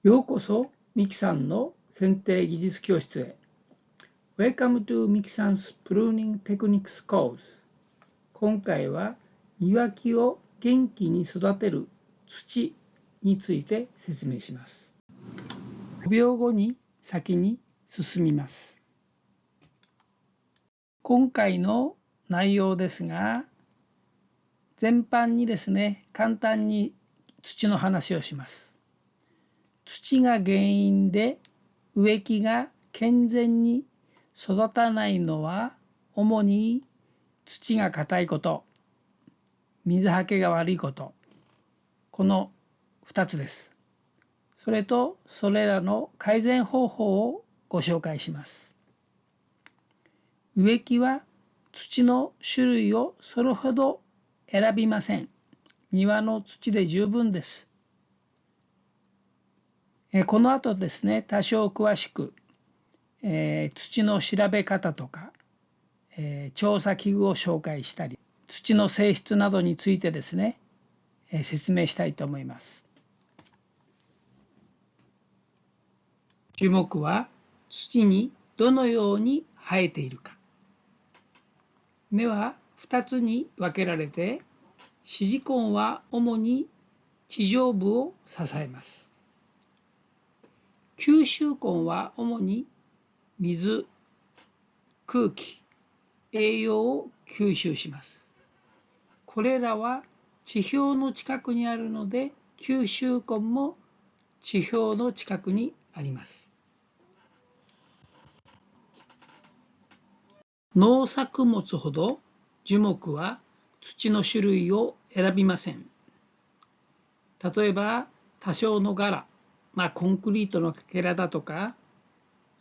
ようこそミキさんの剪定技術教室へ。Welcome to ミキさん 's Pruning Techniques Course。今回は庭木を元気に育てる土について説明します。5秒後に先に進みます。今回の内容ですが、全般にですね、簡単に土の話をします。土が原因で植木が健全に育たないのは、主に土が硬いこと、水はけが悪いこと、この2つです。それとそれらの改善方法をご紹介します。植木は土の種類をそれほど選びません。庭の土で十分です。この後ですね、多少詳しく、土の調べ方とか、調査器具を紹介したり、土の性質などについてですね、説明したいと思います。樹木は土にどのように生えているか。根は2つに分けられて、支持根は主に地上部を支えます。吸収根は主に水、空気、栄養を吸収します。これらは地表の近くにあるので、吸収根も地表の近くにあります。農作物ほど樹木は土の種類を選びません。例えば多少の柄、コンクリートのかけらだとか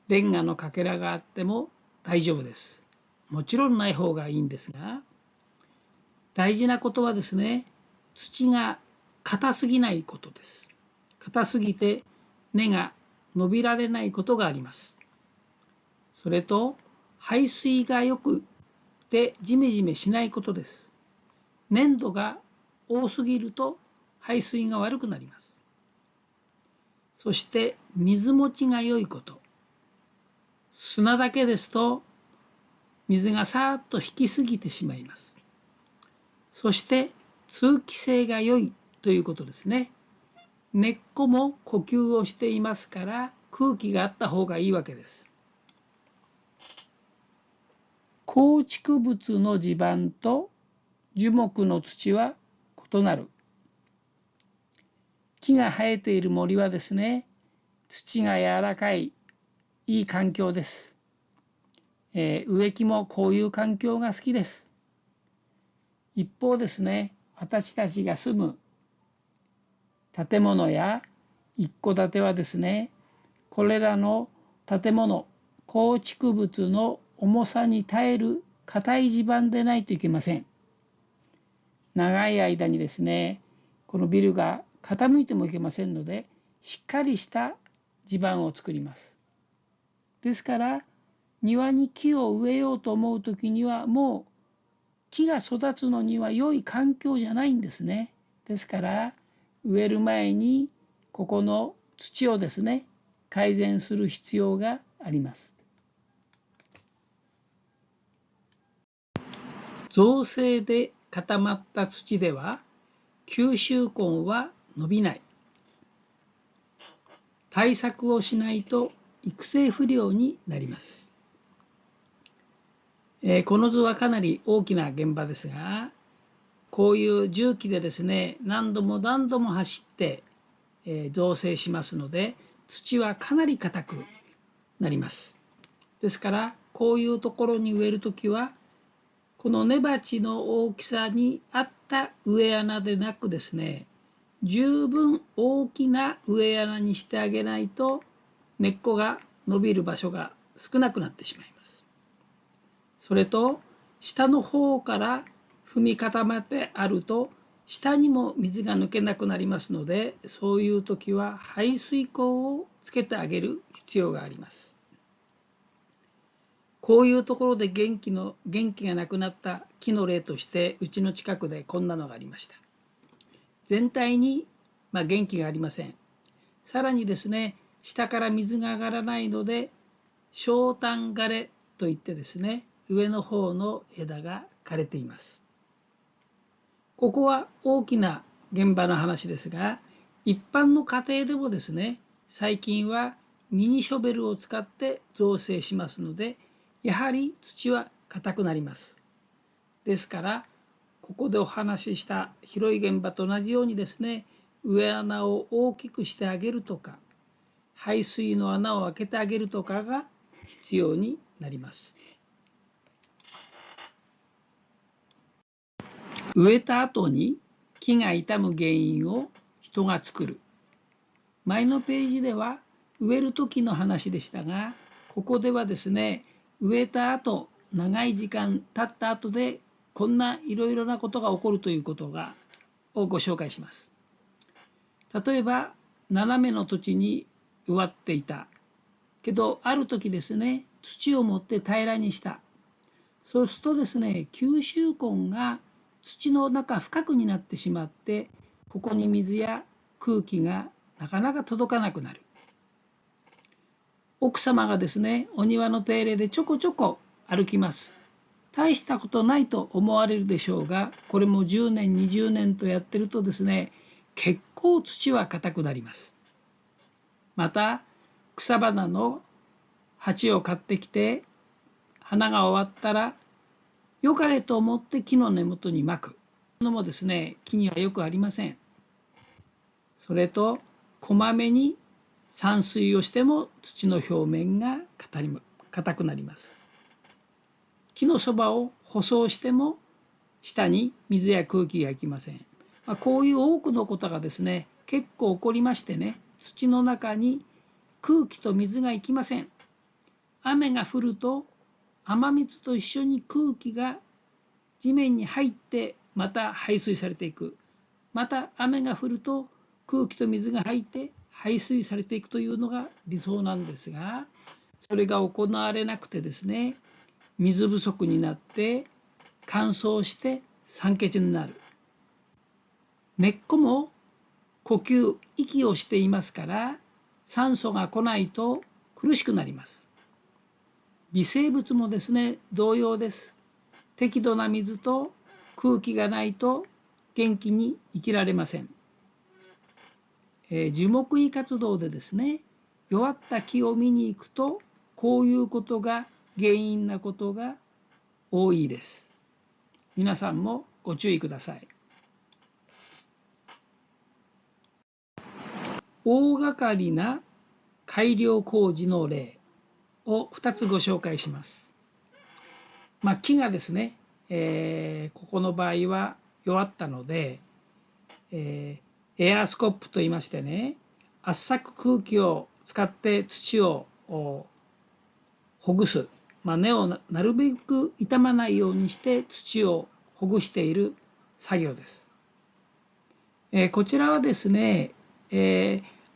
レンガのかけらがあっても大丈夫です。もちろんない方がいいんですが、大事なことはですね、土が硬すぎないことです。硬すぎて根が伸びられないことがあります。それと排水が良くてジメジメしないことです。粘土が多すぎると排水が悪くなります。そして水持ちが良いこと。砂だけですと水がさーっと引きすぎてしまいます。そして通気性が良いということですね。根っこも呼吸をしていますから空気があった方がいいわけです。構築物の地盤と樹木の土は異なる。木が生えている森はですね、土が柔らかい、いい環境です。植木もこういう環境が好きです。一方ですね、私たちが住む建物や一戸建てはですね、これらの建物、構築物の重さに耐える硬い地盤でないといけません。長い間にですね、このビルが傾いてもいけませんので、しっかりした地盤を作ります。ですから、庭に木を植えようと思うときには、もう木が育つのには良い環境じゃないんですね。ですから、植える前にここの土をですね、改善する必要があります。造成で固まった土では吸収根は伸びない。対策をしないと育成不良になります。この図はかなり大きな現場ですが、こういう重機でですね、何度も何度も走って造成しますので、土はかなり硬くなります。ですからこういうところに植えるときは、この根鉢の大きさに合った植え穴でなくですね、十分大きな植え穴にしてあげないと根っこが伸びる場所が少なくなってしまいます。それと下の方から踏み固まってあると下にも水が抜けなくなりますので、そういう時は排水口をつけてあげる必要があります。こういうところで元気がなくなった木の例として、うちの近くでこんなのがありました。全体に元気がありません。さらにですね、下から水が上がらないので、小端枯れといってですね、上の方の枝が枯れています。ここは大きな現場の話ですが、一般の家庭でもですね、最近はミニショベルを使って造成しますので、やはり土は硬くなります。ですから、ここでお話しした広い現場と同じようにですね、植え穴を大きくしてあげるとか、排水の穴を開けてあげるとかが必要になります。植えた後に木が傷む原因を人が作る。前のページでは植える時の話でしたが、ここではですね、植えた後、長い時間経った後でこんないろいろなことが起こるということをご紹介します。例えば、斜めの土地に植わっていたけど、ある時ですね、土を持って平らにした。そうするとですね、吸収根が土の中深くになってしまって、ここに水や空気がなかなか届かなくなる。奥様がですね、お庭の手入れでちょこちょこ歩きます。大したことないと思われるでしょうが、これも10年、20年とやってるとですね、結構土は硬くなります。また、草花の鉢を買ってきて、花が終わったら、良かれと思って木の根元に巻くのもですね、木にはよくありません。それと、こまめに散水をしても土の表面が硬くなります。木のそばを舗装しても下に水や空気が行きません。こういう多くのことがですね、結構起こりましてね、土の中に空気と水が行きません。雨が降ると雨水と一緒に空気が地面に入ってまた排水されていく。また雨が降ると空気と水が入って排水されていくというのが理想なんですが、それが行われなくてですね、水不足になって乾燥して酸欠になる。根っこも呼吸、息をしていますから、酸素が来ないと苦しくなります。微生物もですね、同様です。適度な水と空気がないと元気に生きられません。樹木医活動でですね、弱った木を見に行くと、こういうことが原因なことが多いです。皆さんもご注意ください。大掛かりな改良工事の例を2つご紹介します。木がですね、ここの場合は弱ったので、エアースコップといいましてね、圧搾空気を使って土をほぐす、根をなるべく傷まないようにして土をほぐしている作業です。こちらはですね、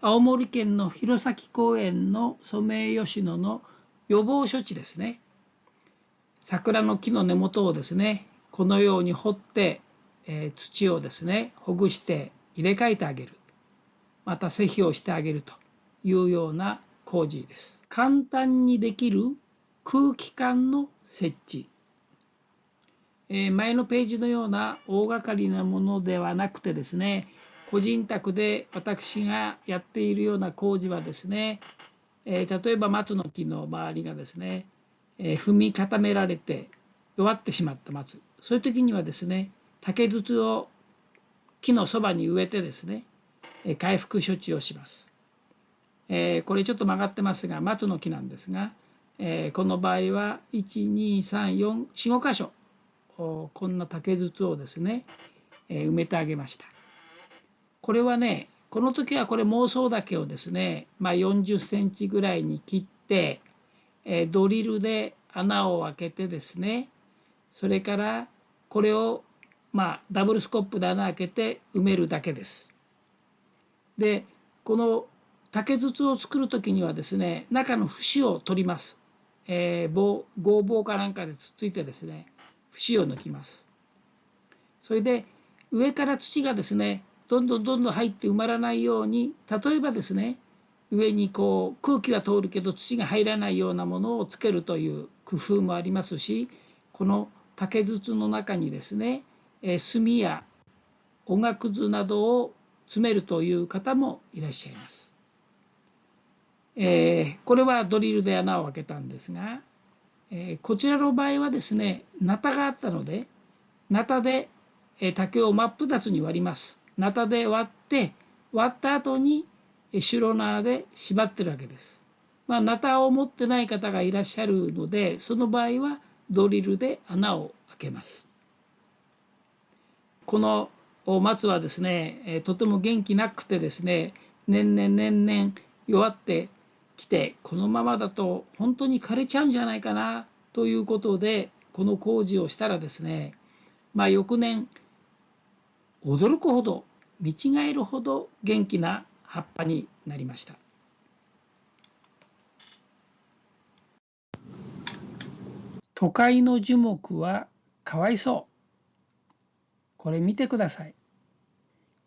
青森県の弘前公園のソメイヨシノの予防処置ですね。桜の木の根元をですね、このように掘って、土をですね、ほぐして入れ替えてあげる。また施肥をしてあげるというような工事です。簡単にできる空気管の設置。前のページのような大掛かりなものではなくてですね、個人宅で私がやっているような工事はですね、例えば松の木の周りがですね、踏み固められて弱ってしまった松、そういう時にはですね、竹筒を木のそばに植えてですね、回復処置をします。これちょっと曲がってますが、松の木なんですが、この場合は1、2、3、4、4、5箇所、こんな竹筒をですね、埋めてあげました。これはね、この時はこれ妄想竹をですね、40センチぐらいに切って、ドリルで穴を開けてですね、それからこれをダブルスコップで穴開けて埋めるだけです。で、この竹筒を作る時にはですね、中の節を取ります。合棒かなんかでつっついてですね、節を抜きます。それで上から土がですね、どんどん入って埋まらないように、例えばですね、上にこう空気が通るけど土が入らないようなものをつけるという工夫もありますし、この竹筒の中にですね、炭やおがくずなどを詰めるという方もいらっしゃいます。これはドリルで穴を開けたんですが、こちらの場合はですね、ナタがあったので、ナタで竹を真っ二つに割ります。ナタで割った後にシュロナーで縛ってるわけです。ナタを持ってない方がいらっしゃるので、その場合はドリルで穴を開けます。この松はですね、とても元気なくてですね、年々弱ってきて、このままだと本当に枯れちゃうんじゃないかなということで、この工事をしたらですね、翌年驚くほど、見違えるほど元気な葉っぱになりました。都会の樹木はかわいそう。これ見てください。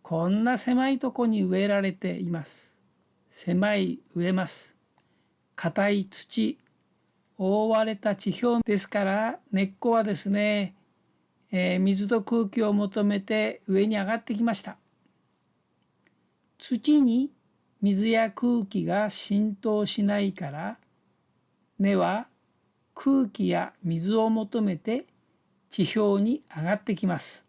こんな狭いとこに植えられています。植えます。硬い土、覆われた地表ですから、根っこはですね、水と空気を求めて上に上がってきました。土に水や空気が浸透しないから、根は空気や水を求めて地表に上がってきます。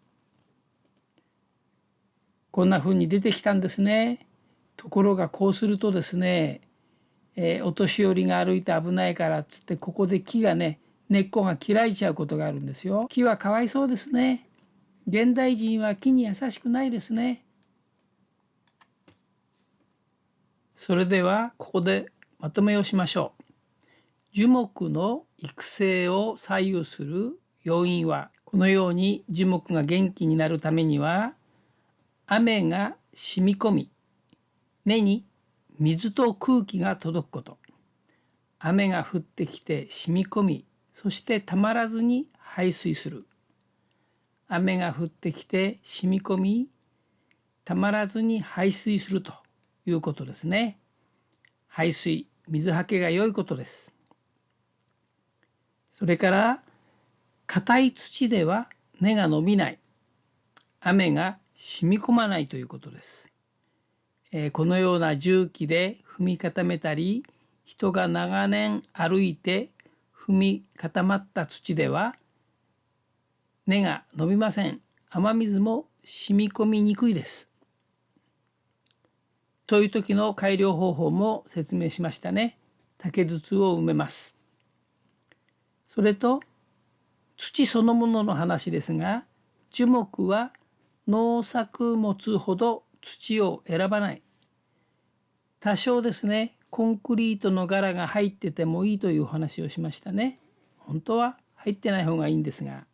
こんな風に出てきたんですね。ところがこうするとですね、お年寄りが歩いて危ないからっつってここで木がね、根っこが切られちゃうことがあるんですよ。木はかわいそうですね。現代人は木に優しくないですね。それではここでまとめをしましょう。樹木の育成を左右する要因は、このように樹木が元気になるためには、雨が染み込み、根に水と空気が届くこと。雨が降ってきて染み込み、そしてたまらずに排水する。雨が降ってきて染み込み、たまらずに排水するということですね。排水、水はけが良いことです。それから、硬い土では根が伸びない。雨が染み込まないということです。このような重機で踏み固めたり、人が長年歩いて踏み固まった土では根が伸びません。雨水も染み込みにくいです。そういう時の改良方法も説明しましたね。竹筒を埋めます。それと土そのものの話ですが、樹木は農作物ほど土を選ばない。多少ですね、コンクリートの柄が入っててもいいという話をしましたね。本当は入ってない方がいいんですが。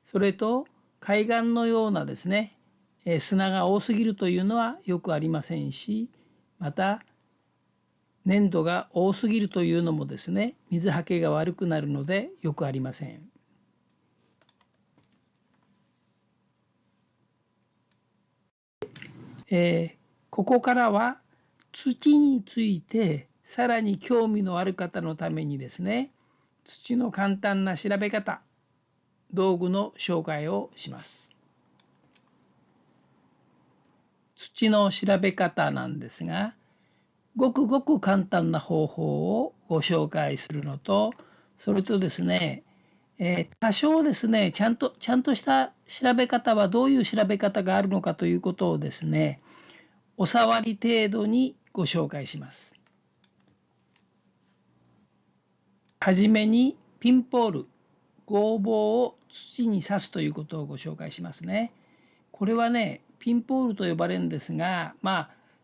それと海岸のようなですね、砂が多すぎるというのはよくありませんし、また粘土が多すぎるというのもですね、水はけが悪くなるのでよくありません。ここからは土についてさらに興味のある方のためにですね、土の簡単な調べ方、道具の紹介をします。土の調べ方なんですが、ごくごく簡単な方法をご紹介するのと、それとですね、多少ですね、ちゃんとした調べ方はどういう調べ方があるのかということをですね、お触り程度にご紹介します。はじめにピンポール、剛棒を土に刺すということをご紹介しますね。これはね、ピンポールと呼ばれるんですが、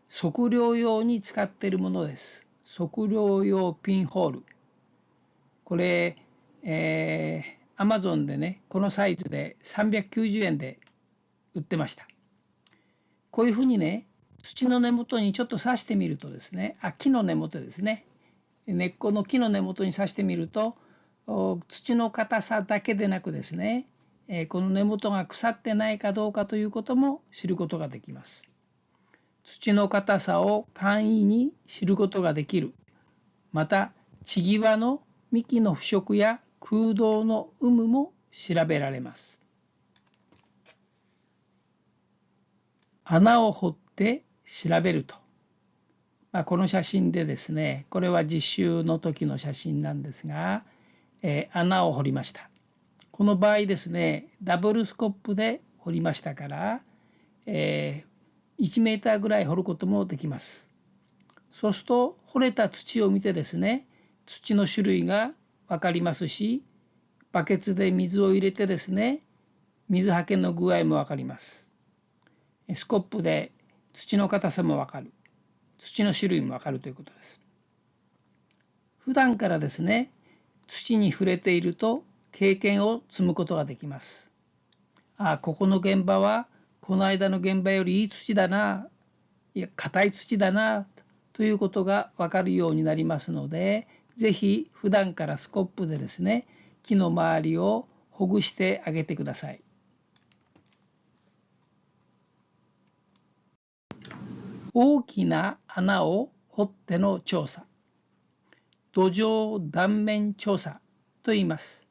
測量用に使っているものです。測量用ピンホール。これ、Amazon でね、このサイズで390円で売ってました。こういうふうにね、土の根元にちょっと刺してみるとですね、木の根元ですね。根っこの木の根元に刺してみると、土の硬さだけでなくですね、この根元が腐ってないかどうかということも知ることができます。土の硬さを簡易に知ることができる。また、地際の幹の腐食や空洞の有無も調べられます。穴を掘って調べると。この写真でですね、これは実習の時の写真なんですが、穴を掘りました。この場合ですね、ダブルスコップで掘りましたから、1メーターぐらい掘ることもできます。そうすると掘れた土を見てですね、土の種類が分かりますし、バケツで水を入れてですね、水はけの具合も分かります。スコップで土の硬さも分かる。土の種類も分かるということです。普段からですね、土に触れていると経験を積むことができます。ここの現場はこの間の現場よりいい土だな、いや硬い土だなということが分かるようになりますので、ぜひ普段からスコップでですね、木の周りをほぐしてあげてください。大きな穴を掘っての調査、土壌断面調査と言います。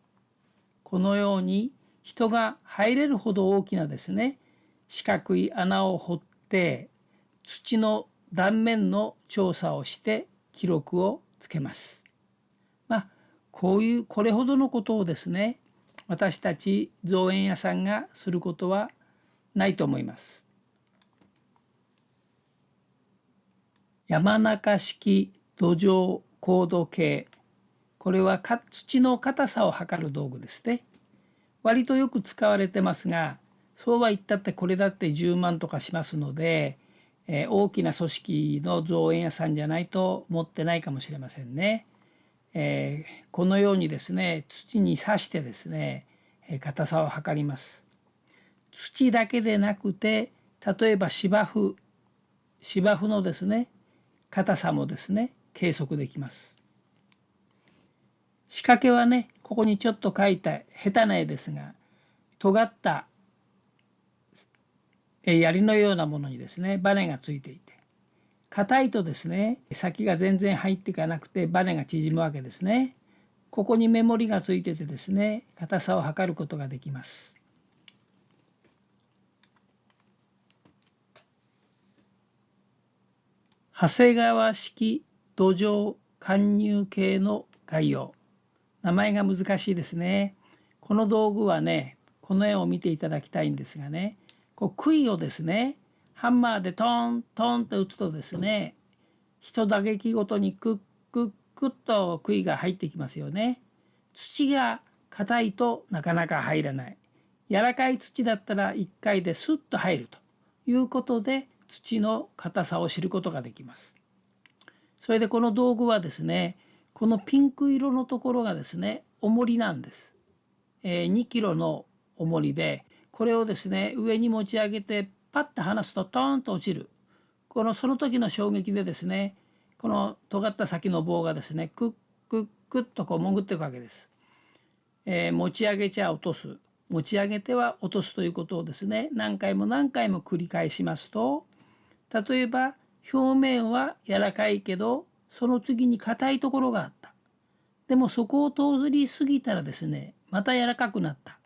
このように人が入れるほど大きなですね、四角い穴を掘って土の断面の調査をして記録をつけます。これほどのことをですね、私たち造園屋さんがすることはないと思います。山中式土壌高度計。これは土の硬さを測る道具ですね。割とよく使われてますが、そうは言ったってこれだって10万とかしますので、大きな組織の造園屋さんじゃないと持ってないかもしれませんね。このようにですね、土に刺してですね、硬さを測ります。土だけでなくて、例えば芝生のですね、硬さもですね、計測できます。仕掛けはね、ここにちょっと描いた下手な絵ですが、尖った槍のようなものにですね、バネがついていて、硬いとですね、先が全然入っていかなくてバネが縮むわけですね。ここに目盛りがついててですね、硬さを測ることができます。長谷川式土壌貫入計の概要。名前が難しいですね。この道具はね、この絵を見ていただきたいんですがね、杭をですね、ハンマーでトントンと打つとですね、一打撃ごとにクックックッと杭が入ってきますよね。土が硬いとなかなか入らない。柔らかい土だったら1回でスッと入るということで、土の硬さを知ることができます。それでこの道具はですね、このピンク色のところがですね、重りなんです。2キロの重りで、これをですね、上に持ち上げてパッと離すとトーンと落ちる。その時の衝撃でですね、この尖った先の棒がですね、クックックッと潜っていくわけです。持ち上げちゃ落とす。持ち上げては落とすということをですね、何回も何回も繰り返しますと、例えば表面は柔らかいけど、その次に硬いところがあった。でもそこを通り過ぎたらですね、また柔らかくなった。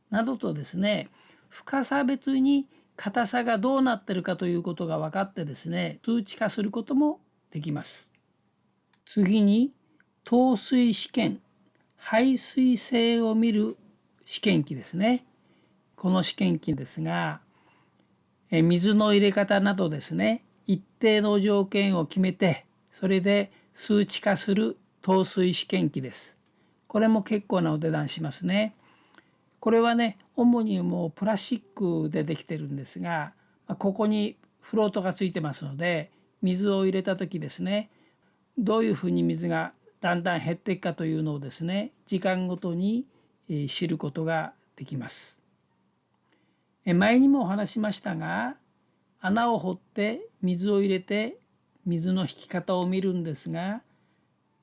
などとですね、深さ別に硬さがどうなっているかということが分かってですね、数値化することもできます。次に、透水試験、排水性を見る試験機ですね。この試験機ですが、水の入れ方などですね、一定の条件を決めて、それで数値化する透水試験機です。これも結構なお値段しますね。これはね、主にもうプラスチックでできてるんですが、ここにフロートがついてますので、水を入れた時ですね、どういうふうに水がだんだん減っていくかというのをですね、時間ごとに知ることができます。前にもお話しましたが、穴を掘って水を入れて水の引き方を見るんですが、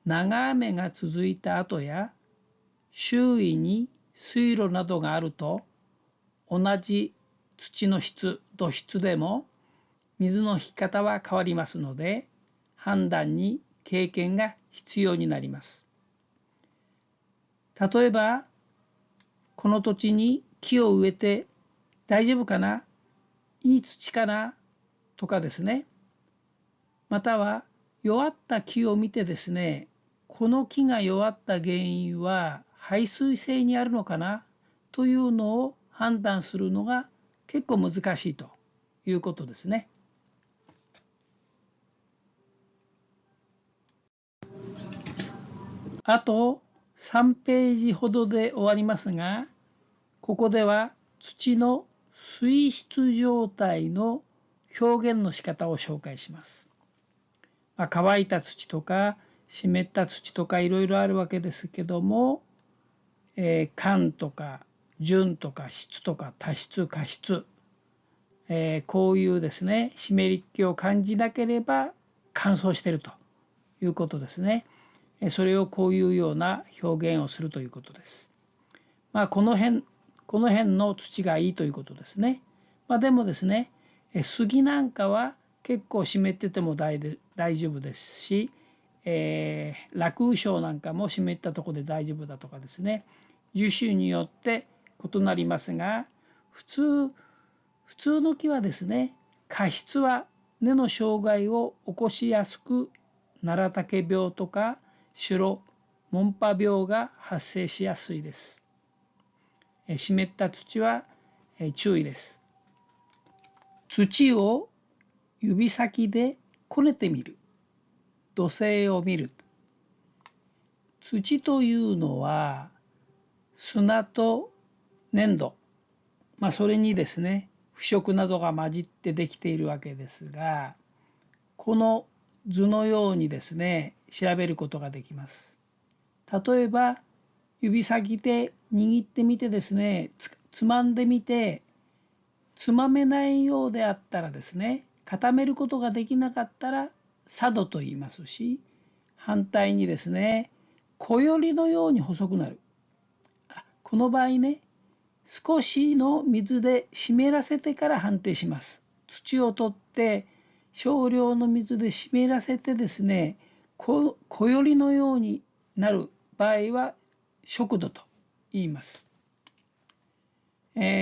長雨が続いた後や周囲に水路などがあると、同じ土の質、土質でも水の引き方は変わりますので、判断に経験が必要になります。例えば、この土地に木を植えて大丈夫かな、いい土かなとかですね。または弱った木を見てですね、この木が弱った原因は排水性にあるのかなというのを判断するのが結構難しいということですね。あと3ページほどで終わりますが、ここでは土の水質状態の表現の仕方を紹介します。乾いた土とか湿った土とかいろいろあるわけですけども、寒とか純とか湿とか多湿過湿、こういうですね湿り気を感じなければ乾燥しているということですね。それをこういうような表現をするということです。この辺の土がいいということですね。でもですね、杉なんかは結構湿ってても大丈夫ですし、酪雨症なんかも湿ったところで大丈夫だとかですね、樹種によって異なりますが、普通の木はですね、過湿は根の障害を起こしやすく、奈良竹病とか白モンパ病が発生しやすいです。湿った土は注意です。土を指先でこねてみる。土星を見る。土というのは砂と粘土、それにですね腐食などが混じってできているわけですが、この図のようにですね調べることができます。例えば指先で握ってみてですね、つまんでみて、つまめないようであったらですね、固めることができなかったら佐渡と言いますし、反対にですね、小よりのように細くなる。この場合ね、少しの水で湿らせてから判定します。土を取って少量の水で湿らせてですね、小よりのようになる場合は食土と言います。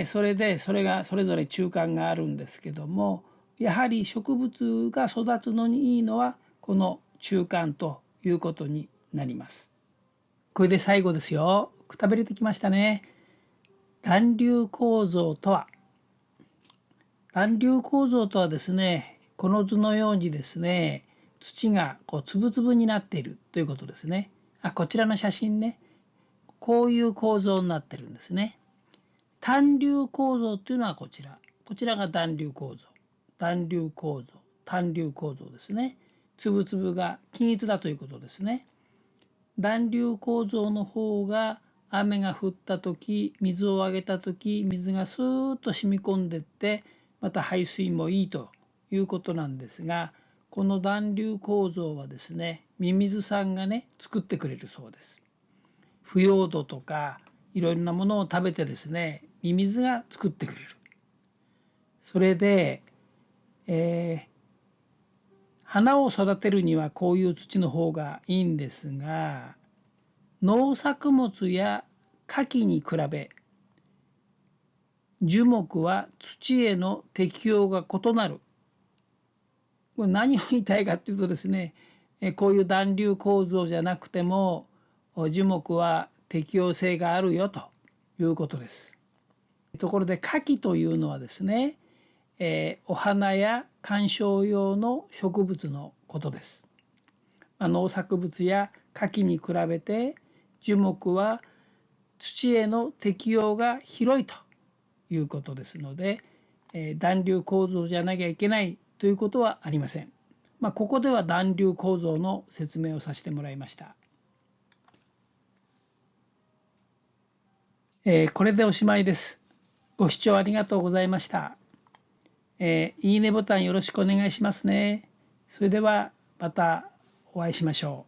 それがそれぞれ中間があるんですけども、やはり植物が育つのにいいのはこの中間ということになります。これで最後ですよ。くたびれてきましたね。団粒構造とは。団粒構造とはですね、この図のようにですね、土がつぶつぶになっているということですね。こちらの写真ね、こういう構造になってるんですね。単粒構造というのはこちらが団粒構造、単粒構造ですね。つぶつぶが均一だということですね。団粒構造の方が雨が降った時、水をあげた時、水がスーッと染み込んでいって、また排水もいいということなんですが、この団粒構造はですね、ミミズさんがね作ってくれるそうです。腐葉土とかいろいろなものを食べてですね、ミミズが作ってくれる。それで、花を育てるにはこういう土の方がいいんですが、農作物や果樹に比べ樹木は土への適応が異なる。これ何を言いたいかというとですね、こういう団粒構造じゃなくても樹木は適応性があるよということです。ところで果樹というのはですね、お花や観賞用の植物のことです。農作物や果樹に比べて樹木は土への適応が広いということですので、団粒構造じゃなきゃいけないということはありません。ここでは団粒構造の説明をさせてもらいました。これでおしまいです。ご視聴ありがとうございました。いいねボタンよろしくお願いしますね。それではまたお会いしましょう。